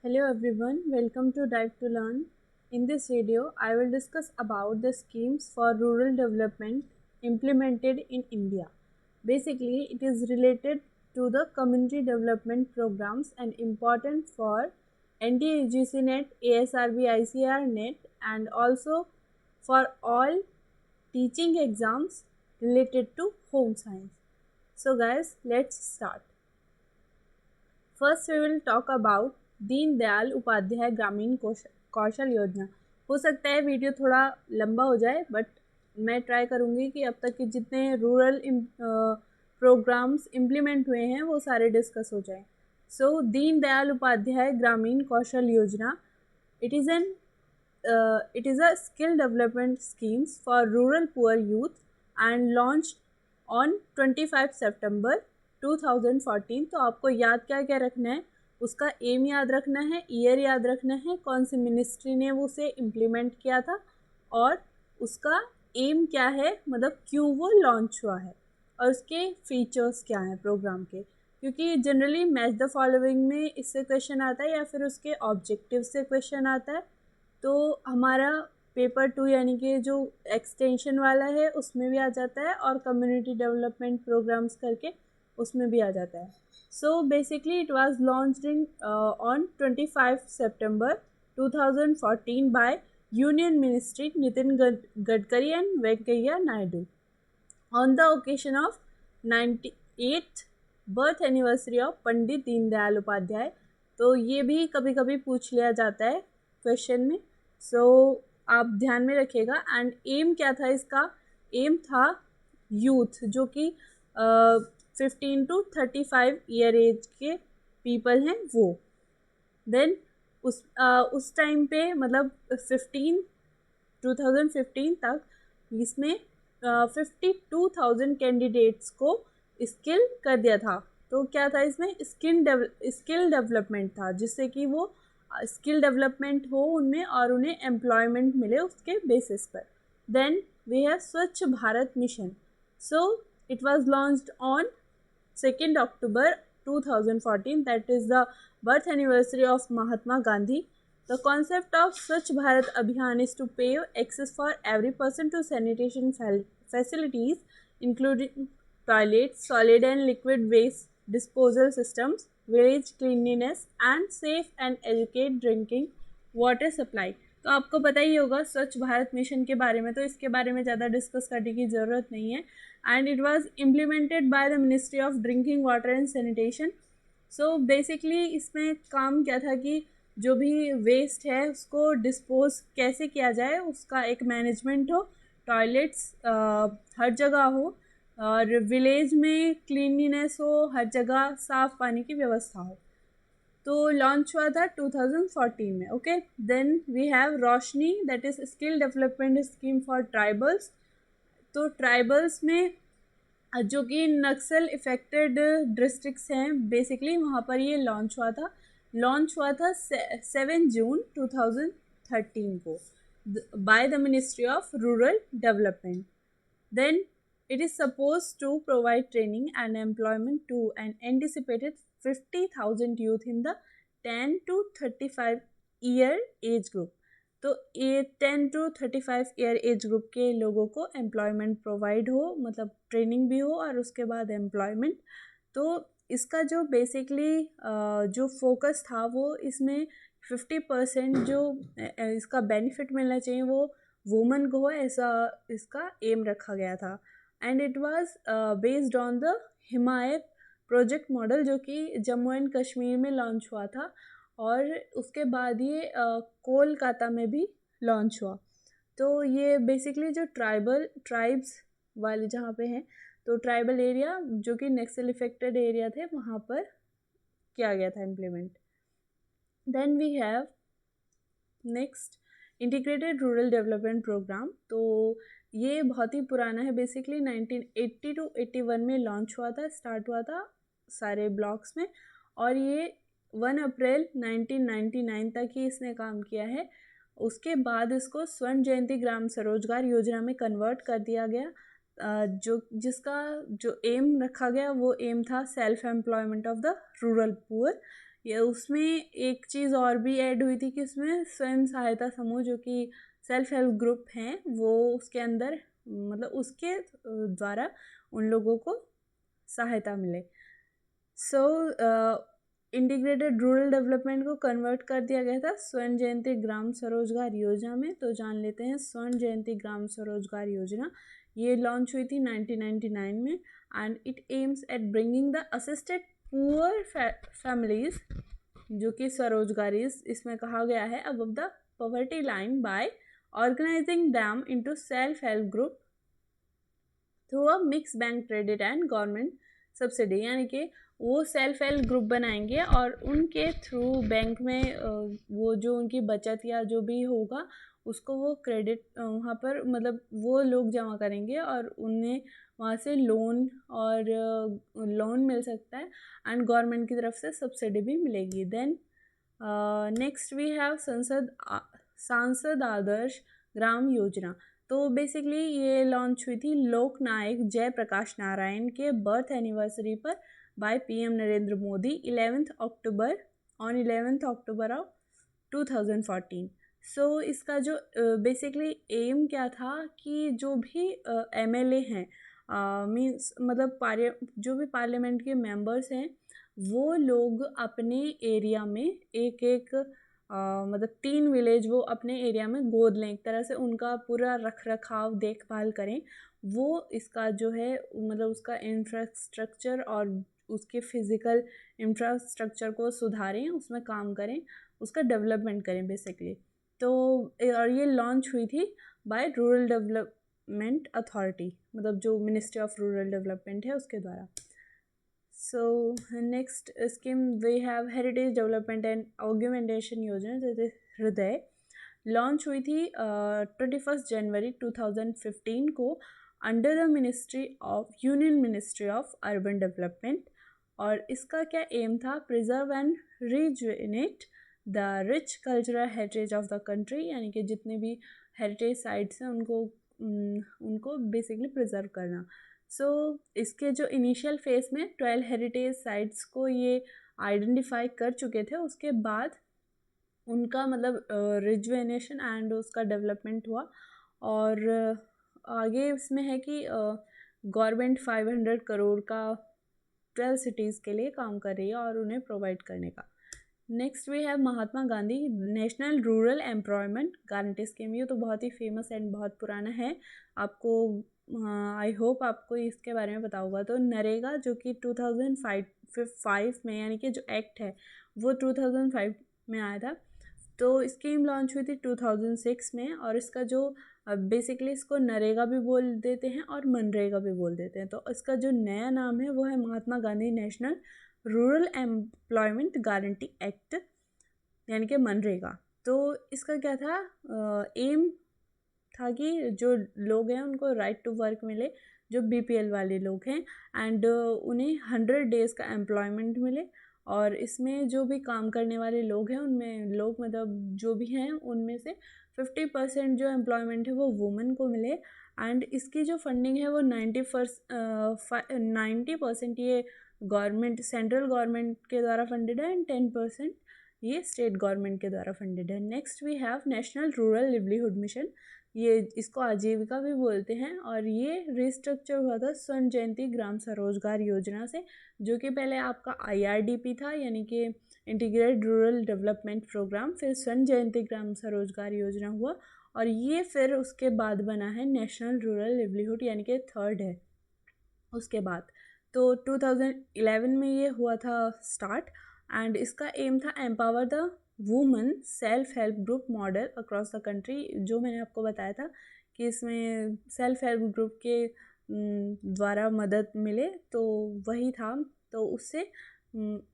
Hello everyone, welcome to Dive to Learn. In this video, I will discuss about the schemes for rural development implemented in India. Basically, it is related to the community development programs and important for NTUGC net, ASRB ICR net and also for all teaching exams related to home science. So guys, let's start. First we will talk about Deen Dayal Upadhyay ग्रामीण कौशल योजना। हो सकता है video थोड़ा लंबा हो जाए, but मैं try करूँगी कि अब तक के जितने रूरल प्रोग्राम्स इम्प्लीमेंट हुए हैं वो सारे डिस्कस हो जाएं। सो दीन दयाल उपाध्याय ग्रामीण Kaushal Yojana, it is a skill development schemes for rural poor youth and launch on 25 सितंबर 2014। तो आपको याद क्या क्या रखना है, उसका एम याद रखना है, ईयर याद रखना है, कौन सी मिनिस्ट्री ने वो उसे इम्प्लीमेंट किया था और उसका एम क्या है, मतलब क्यों वो लॉन्च हुआ है और उसके फीचर्स क्या हैं प्रोग्राम के। क्योंकि जनरली मैच द फॉलोइंग में इससे क्वेश्चन आता है या फिर उसके ऑब्जेक्टिव से क्वेश्चन आता है। तो हमारा पेपर 2 यानी कि जो एक्सटेंशन वाला है उसमें भी आ जाता है और कम्युनिटी डेवलपमेंट प्रोग्राम्स करके उसमें भी आ जाता है। So basically it was launched in on 25 सितंबर 2014 by union ministry Nitin Gadkari and Venkaiah Naidu on the occasion of 98th birth anniversary of Pandit Deendayal Upadhyay. तो ये भी कभी कभी पूछ लिया जाता है क्वेश्चन में, सो आप ध्यान में रखिएगा। एंड एम क्या था इसका, एम था यूथ जो कि 15 to 35 ईयर एज के पीपल हैं वो। देन उस टाइम पे मतलब 2015 तक इसमें 52,000 कैंडिडेट्स को स्किल कर दिया था। तो क्या था इसमें, स्किल डेवलपमेंट था, जिससे कि वो स्किल डेवलपमेंट हो उनमें और उन्हें एम्प्लॉयमेंट मिले उसके बेसिस पर। देन वी हैव स्वच्छ Bharat mission. So it was launched on 2nd October 2014, that is the birth anniversary of Mahatma Gandhi. The concept of Swachh Bharat Abhiyan is to pave access for every person to sanitation facilities including toilets, solid and liquid waste disposal systems, village cleanliness and safe and adequate drinking water supply. तो आपको पता ही होगा स्वच्छ Bharat mission के बारे में, तो इसके बारे में ज़्यादा डिस्कस करने की ज़रूरत नहीं है। And it was implemented by the ministry of drinking water and sanitation. So basically इसमें काम क्या था कि जो भी वेस्ट है उसको डिस्पोज कैसे किया जाए, उसका एक मैनेजमेंट हो, टॉयलेट्स हर जगह हो और विलेज में क्लीनलीनेस हो, हर जगह साफ़ पानी की व्यवस्था हो। तो लॉन्च हुआ था 2014 में। Okay, then we have Roshni, that is skill development scheme for tribals. तो ट्राइबल्स में जो कि नक्सल इफेक्टेड डिस्ट्रिक्ट्स हैं बेसिकली, वहाँ पर ये लॉन्च हुआ था 7 जून 2013 को by the ministry of rural development. Then it is supposed to provide training and employment to an anticipated 50,000 youth in the 10 to 35 year age group। तो ये 10 to 35 ईयर एज ग्रुप के लोगों को एम्प्लॉयमेंट प्रोवाइड हो, मतलब training भी हो और उसके बाद एम्प्लॉयमेंट। तो इसका जो बेसिकली जो फोकस था वो इसमें 50% जो इसका बेनिफिट मिलना चाहिए वो वुमेन को हो, ऐसा इसका एम रखा गया था। And it was based on the Himayat project model, जो कि जम्मू एंड कश्मीर में लॉन्च हुआ था और उसके बाद ये कोलकाता में भी लॉन्च हुआ। तो ये बेसिकली जो ट्राइब्स वाले जहाँ पे हैं, तो ट्राइबल एरिया जो कि नक्सल इफेक्टेड एरिया थे वहाँ पर किया गया था implement. Then we have next integrated rural development programme. तो ये बहुत ही पुराना है, बेसिकली 1980 to 81 में लॉन्च हुआ था, स्टार्ट हुआ था सारे ब्लॉक्स में और ये 1 अप्रैल 1999 तक ही इसने काम किया है। उसके बाद इसको स्वर्ण जयंती ग्राम स्वरोजगार योजना में कन्वर्ट कर दिया गया, जिसका जो एम रखा गया वो एम था self employment of the rural poor. ये उसमें एक चीज़ और भी ऐड हुई थी कि उसमें स्वयं सहायता समूह जो कि सेल्फ हेल्प ग्रुप हैं वो उसके अंदर मतलब उसके द्वारा उन लोगों को सहायता मिले। सो इंटीग्रेटेड रूरल डेवलपमेंट को कन्वर्ट कर दिया गया था स्वर्ण जयंती ग्राम स्वरोजगार योजना में। तो जान लेते हैं स्वर्ण जयंती ग्राम स्वरोजगार योजना। ये लॉन्च हुई थी 1999 में and it aims at bringing the assisted poor families जो कि स्वरोजगारी इसमें कहा गया है above the poverty line by organising them into self help group through a mix bank credit and government subsidy. यानी कि वो सेल्फ हेल्प ग्रुप बनाएंगे और उनके थ्रू बैंक में वो जो उनकी बचत या जो भी होगा उसको वो क्रेडिट वहाँ पर मतलब वो लोग जमा करेंगे और उन्हें वहाँ से लोन और लोन मिल सकता है एंड गवर्नमेंट की तरफ से सब्सिडी भी मिलेगी। देन नेक्स्ट वी हैव सांसद आदर्श ग्राम योजना। तो बेसिकली ये लॉन्च हुई थी लोक नायक जयप्रकाश नारायण के बर्थ एनिवर्सरी पर by PM Narendra Modi 11th October of 2014। सो इसका जो बेसिकली एम क्या था कि जो भी एमएलए हैं मीन्स मतलब जो भी पार्लियामेंट के मेंबर्स हैं वो लोग अपने एरिया में एक एक मतलब 3 विलेज वो अपने एरिया में गोद लें, एक तरह से उनका पूरा रख रखाव देखभाल करें। वो इसका जो है मतलब उसका इंफ्रास्ट्रक्चर और उसके फिज़िकल इंफ्रास्ट्रक्चर को सुधारें, उसमें काम करें, उसका डेवलपमेंट करें बेसिकली। तो और ये लॉन्च हुई थी बाय रूरल डेवलपमेंट अथॉरिटी मतलब जो मिनिस्ट्री ऑफ रूरल डेवलपमेंट है उसके द्वारा। So next scheme we have heritage development and augmentation योजना जैसे हृदय लॉन्च हुई थी 21 जनवरी 2015 को under the union ministry of urban development. और इसका क्या एम था? Preserve and rejuvenate the rich cultural heritage of the country. यानी कि जितने भी हेरिटेज साइट्स हैं उनको बेसिकली प्रिजर्व करना। सो इसके जो इनिशियल फेज में 12 हेरिटेज साइट्स को ये आइडेंटिफाई कर चुके थे, उसके बाद उनका मतलब रिजुवेनेशन एंड उसका डेवलपमेंट हुआ। और आगे इसमें है कि गवर्नमेंट 500 करोड़ का 12 सिटीज़ के लिए काम कर रही है और उन्हें प्रोवाइड करने का। Next we have Mahatma Gandhi national rural employment guarantee scheme. ये तो बहुत ही फेमस एंड बहुत पुराना है, आपको आई होप आपको इसके बारे में पता होगा। तो नरेगा जो कि 2005 में यानी कि जो एक्ट है वो 2005 में आया था। तो स्कीम लॉन्च हुई थी 2006 में और इसका जो बेसिकली इसको नरेगा भी बोल देते हैं और मनरेगा भी बोल देते हैं। तो इसका जो नया नाम है वो है Mahatma Gandhi national rural employment guarantee act यानी कि मनरेगा। तो इसका क्या था एम था कि जो लोग हैं उनको राइट टू वर्क मिले, जो बीपीएल वाले लोग हैं एंड उन्हें 100 डेज़ का एम्प्लॉयमेंट मिले। और इसमें जो भी काम करने वाले लोग हैं उनमें लोग मतलब जो भी हैं उनमें से 50% जो एम्प्लॉयमेंट है वो वुमेन को मिले। एंड इसकी जो फंडिंग है वो 90% ये गवर्नमेंट सेंट्रल गवर्नमेंट के द्वारा फंडेड है एंड 10% ये स्टेट गवर्नमेंट के द्वारा फंडेड है। Next we have national rural livelihood mission. ये इसको आजीविका भी बोलते हैं और ये रिस्ट्रक्चर हुआ था स्वर्ण जयंती ग्राम स्वरोजगार योजना से, जो कि पहले आपका IRDP था यानी कि इंटीग्रेटेड रूरल डेवलपमेंट प्रोग्राम, फिर स्वर्ण जयंती ग्राम स्वरोजगार योजना हुआ और ये फिर उसके बाद बना है नेशनल रूरल लिवलीहुड यानी कि थर्ड है उसके बाद। तो 2011 में ये हुआ था स्टार्ट एंड इसका एम था empower the women self help group model across the country. जो मैंने आपको बताया था कि इसमें सेल्फ हेल्प ग्रुप के द्वारा मदद मिले तो वही था। तो उससे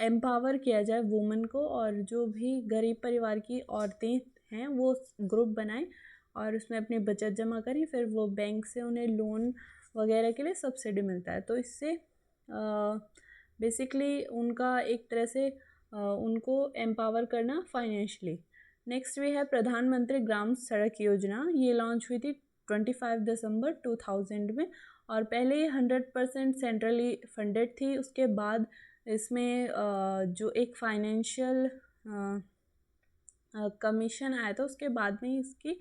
एम्पावर किया जाए वुमेन को और जो भी गरीब परिवार की औरतें हैं वो ग्रुप बनाएं और उसमें अपनी बचत जमा करें, फिर वो बैंक से उन्हें लोन वगैरह के लिए सब्सिडी मिलता है। तो इससे बेसिकली उनका एक तरह से उनको एम्पावर करना फाइनेंशियली। नेक्स्ट वी है प्रधानमंत्री ग्राम सड़क योजना। ये लॉन्च हुई थी 25 दिसंबर 2000 में और पहले ये 100% सेंट्रली फंडेड थी। उसके बाद इसमें जो एक फाइनेंशियल कमीशन आया था उसके बाद में इसकी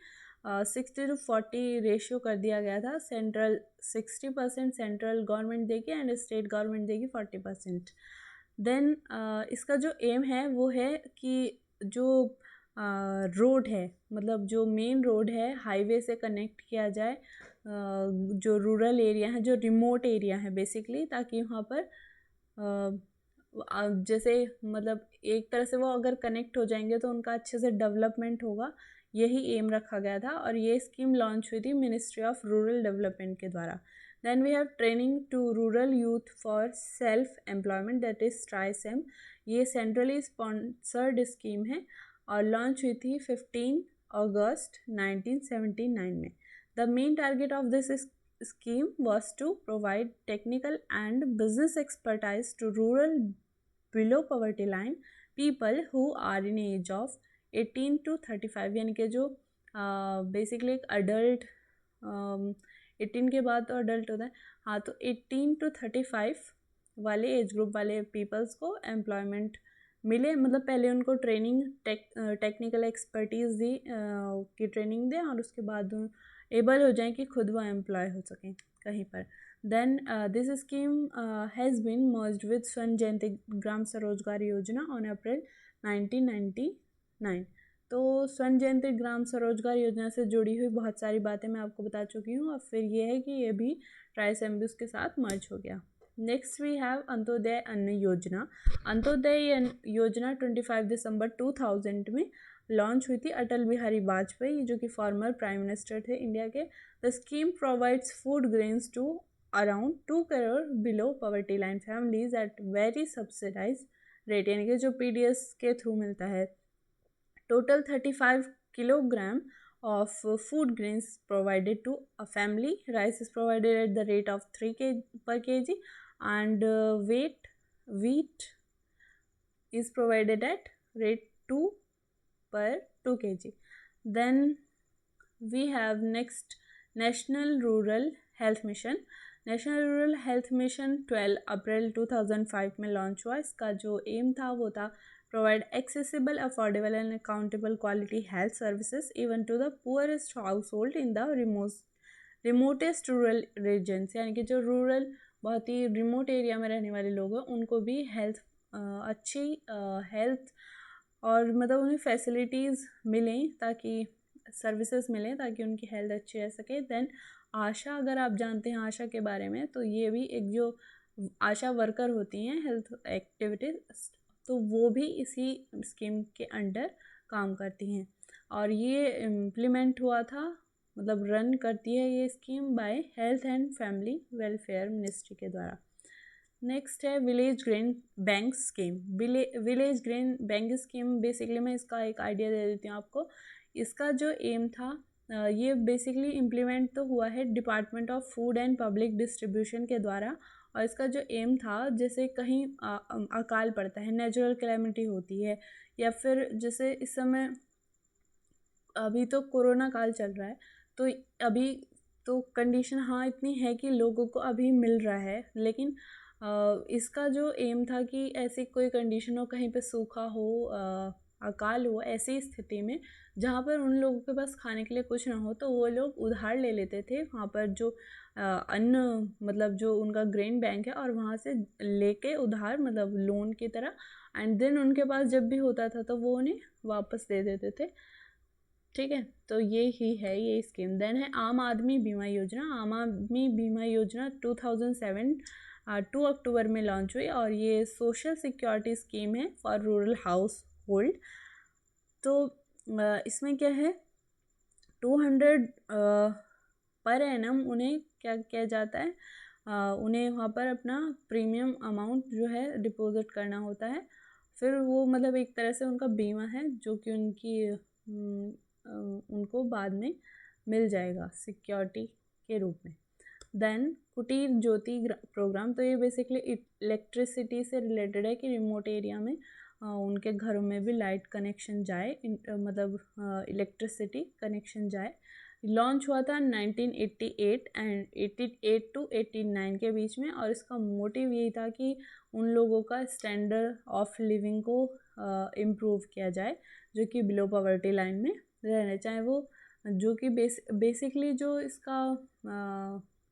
60-40 रेशियो कर दिया गया था। सेंट्रल 60% सेंट्रल गवर्नमेंट देगी एंड स्टेट गवर्नमेंट देगी 40%। देन इसका जो एम है वो है कि जो रोड है, मतलब जो मेन रोड है हाईवे से कनेक्ट किया जाए जो रूरल एरिया है, जो रिमोट एरिया है बेसिकली, ताकि वहाँ पर जैसे मतलब एक तरह से वो अगर कनेक्ट हो जाएंगे तो उनका अच्छे से डेवलपमेंट होगा, यही एम रखा गया था। और ये स्कीम लॉन्च हुई थी मिनिस्ट्री ऑफ रूरल डेवलपमेंट के द्वारा। Then we have training to rural youth for self employment, that is TRYSEM. ये सेंट्रली स्पॉन्सर्ड स्कीम है और लॉन्च हुई थी 15 अगस्त 1979 में। The main target of this scheme was to provide technical and business expertise to rural below poverty line people who are in age of 18 to 35, यानी कि जो basically एक अडल्ट 18 के बाद तो अडल्ट होता है, हाँ, तो 18 to 35 वाले एज ग्रुप वाले पीपल्स को एम्प्लॉयमेंट मिले, मतलब पहले उनको ट्रेनिंग टेक्निकल एक्सपर्टीज़ दी की ट्रेनिंग दें और उसके बाद एबल हो जाएं कि खुद वो एम्प्लॉय हो सकें कहीं पर। Then this scheme has been merged with Swarna Jayanti ग्राम स्वरोजगार योजना ऑन अप्रैल 1999। तो स्वर्ण जयंती ग्राम स्वरोजगार योजना से जुड़ी हुई बहुत सारी बातें मैं आपको बता चुकी हूँ। और फिर ये है कि ये भी ट्राइसेम्बिस के साथ मर्ज हो गया। नेक्स्ट वी हैव अंत्योदय अन्न योजना। अंत्योदय योजना 25 दिसंबर 2000 में लॉन्च हुई थी अटल बिहारी वाजपेयी, जो कि फॉर्मर प्राइम मिनिस्टर थे इंडिया के। The scheme provides food grains to around 2 crore below poverty line families at very subsidise rate, यानी कि जो PDS के थ्रू मिलता है। Total 35 kilogram of food grains provided to a family. Rice is provided at the rate of 3 per kg and wheat is provided at rate 2 per 2 kg. Then we have next National Rural Health Mission. National rural health mission 12 अप्रैल 2005 में launch हुआ। इसका जो M था वो था provide accessible, affordable and accountable quality health services even to the poorest household in the remotest rural regions, यानी कि जो रूरल बहुत ही रिमोट एरिया में रहने वाले लोग हैं उनको भी हेल्थ अच्छी हेल्थ और मतलब उन्हें फैसिलिटीज़ मिलें, ताकि सर्विसेज मिलें ताकि उनकी हेल्थ अच्छी रह सके। देन आशा, अगर आप जानते हैं आशा के बारे में, तो ये भी एक जो आशा वर्कर होती हैं हेल्थ एक्टिविटीज, तो वो भी इसी स्कीम के अंडर काम करती हैं। और ये इम्प्लीमेंट हुआ था, मतलब रन करती है ये scheme by health and family welfare ministry के द्वारा। नेक्स्ट है village grain bank scheme. Village grain bank scheme basically मैं इसका एक आइडिया दे देती हूँ आपको। इसका जो एम था ये बेसिकली इम्प्लीमेंट तो हुआ है department of food and public distribution के द्वारा। और इसका जो एम था, जैसे कहीं अकाल पड़ता है, नेचुरल कैलेमिटी होती है, या फिर जैसे इस समय अभी तो कोरोना काल चल रहा है, तो अभी तो कंडीशन हाँ इतनी है कि लोगों को अभी मिल रहा है, लेकिन इसका जो एम था कि ऐसी कोई कंडीशन हो, कहीं पे सूखा हो, अकाल हो, ऐसी स्थिति में जहाँ पर उन लोगों के पास खाने के लिए कुछ ना हो, तो वो लोग उधार ले लेते थे वहाँ पर जो अन्न, मतलब जो उनका ग्रेन बैंक है, और वहाँ से लेके उधार, मतलब लोन की तरह, एंड देन उनके पास जब भी होता था तो वो उन्हें वापस दे देते थे। ठीक है, तो ये ही है ये स्कीम। देन है आम आदमी बीमा योजना। आम आदमी बीमा योजना 2007 2 अक्टूबर में लॉन्च हुई और ये सोशल सिक्योरिटी स्कीम है फॉर रूरल हाउस होल्ड। तो इसमें क्या है, 200 पर एनम उन्हें क्या किया जाता है, उन्हें वहाँ पर अपना प्रीमियम अमाउंट जो है डिपॉजिट करना होता है। फिर वो मतलब एक तरह से उनका बीमा है जो कि उनको बाद में मिल जाएगा सिक्योरिटी के रूप में। देन कुटीर ज्योति प्रोग्राम, तो ये बेसिकली इलेक्ट्रिसिटी से रिलेटेड है कि रिमोट एरिया में उनके घरों में भी लाइट कनेक्शन जाए, मतलब इलेक्ट्रिसिटी कनेक्शन जाए। लॉन्च हुआ था 1988 एंड 88 टू 89 के बीच में, और इसका मोटिव यही था कि उन लोगों का स्टैंडर्ड ऑफ लिविंग को इम्प्रूव किया जाए जो कि बिलो पॉवर्टी लाइन में रहने, चाहे वो जो कि बेसिकली जो इसका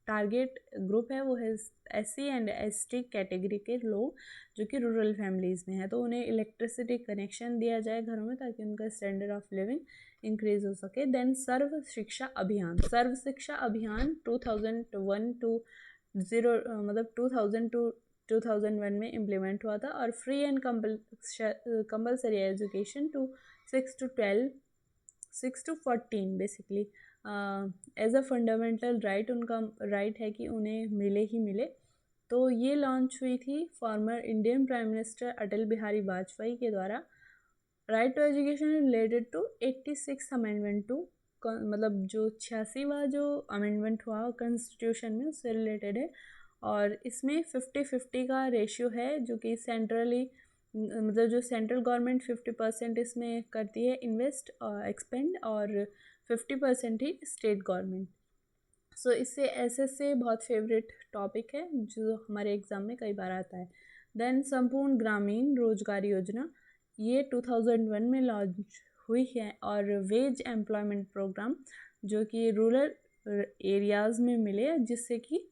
टारगेट ग्रुप है वो है SC एंड ST कैटेगरी के लोग जो कि रूरल फैमिलीज़ में है। तो उन्हें इलेक्ट्रिसिटी कनेक्शन दिया जाए घरों में ताकि उनका स्टैंडर्ड ऑफ लिविंग इंक्रीज हो सके। देन सर्व शिक्षा अभियान 2001 टू 2000 टू 2001 में इम्प्लीमेंट हुआ था, और free and compulsory education to 6 to 14 basically as a fundamental right, उनका राइट है कि उन्हें मिले ही मिले। तो ये लॉन्च हुई थी former Indian prime minister Atal Bihari Vajpayee के द्वारा। Right to education related to 86 amendment to, मतलब जो 86वां जो अमेंडमेंट हुआ कॉन्स्टिट्यूशन में उससे रिलेटेड है, और इसमें 50-50 का रेशियो है जो कि सेंट्रली, मतलब जो सेंट्रल गवर्नमेंट 50% इसमें करती है इन्वेस्ट और एक्सपेंड, और 50% ही स्टेट गवर्नमेंट। सो इससे SSA बहुत फेवरेट टॉपिक है जो हमारे एग्ज़ाम में कई बार आता है। देन संपूर्ण ग्रामीण रोजगार योजना, ये 2001 में लॉन्च हुई है, और वेज एम्प्लॉयमेंट प्रोग्राम जो कि रूरल एरियाज़ में मिले जिससे कि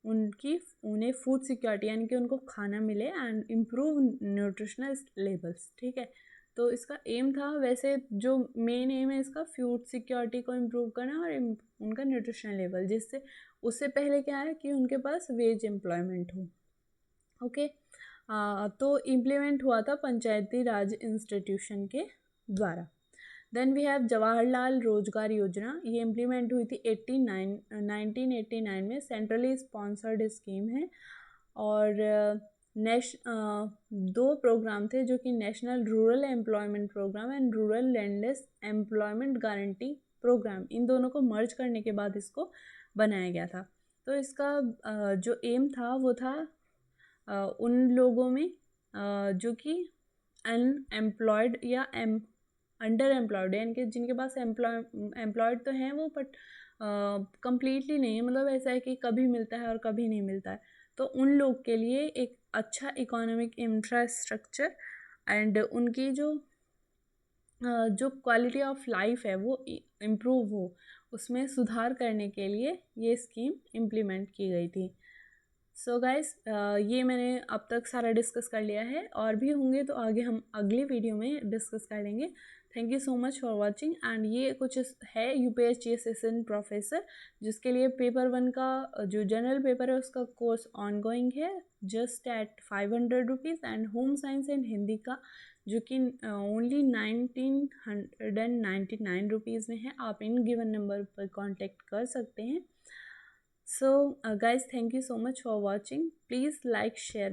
उन्हें फूड सिक्योरिटी यानी कि उनको खाना मिले एंड इम्प्रूव न्यूट्रिशनल लेवल्स। ठीक है, तो इसका एम था, वैसे जो मेन एम है इसका फूड सिक्योरिटी को इम्प्रूव करना और उनका न्यूट्रिशनल लेवल, जिससे उससे पहले क्या है कि उनके पास वेज एम्प्लॉयमेंट हो। ओके, तो इम्प्लीमेंट हुआ था पंचायती राज इंस्टीट्यूशन के द्वारा। देन वी हैव जवाहरलाल रोजगार योजना, ये इम्प्लीमेंट हुई थी 1989 में, सेंट्रली स्पॉन्सर्ड स्कीम है, और दो प्रोग्राम थे जो कि national rural employment programme and rural landless employment guarantee programme, इन दोनों को मर्ज करने के बाद इसको बनाया गया था। तो इसका जो एम था वो था उन लोगों में जो कि अनएम्प्लॉयड या अंडर एम्प्लॉयड, यानी कि जिनके पास एम्प्लॉयड तो हैं वो बट कंप्लीटली नहीं है, मतलब ऐसा है कि कभी मिलता है और कभी नहीं मिलता है। तो उन लोग के लिए एक अच्छा इकोनॉमिक इंफ्रास्ट्रक्चर एंड उनकी जो क्वालिटी ऑफ लाइफ है वो इम्प्रूव हो, उसमें सुधार करने के लिए ये स्कीम इम्प्लीमेंट की गई थी। सो गाइस, ये मैंने अब तक सारा डिस्कस कर लिया है, और भी होंगे तो आगे हम अगली वीडियो में डिस्कस कर लेंगे। Thank you so much for watching. And ये कुछ है UPSC असिस्टेंट प्रोफेसर, जिसके लिए पेपर 1 का जो जनरल पेपर है उसका कोर्स ऑनगोइंग है just at 500 rupees, and home science and Hindi का जो कि ओनली 1999 रुपीज़ में है। आप इन गिवन नंबर पर कॉन्टेक्ट कर सकते हैं। So guys, thank you so much for watching. Please like, share.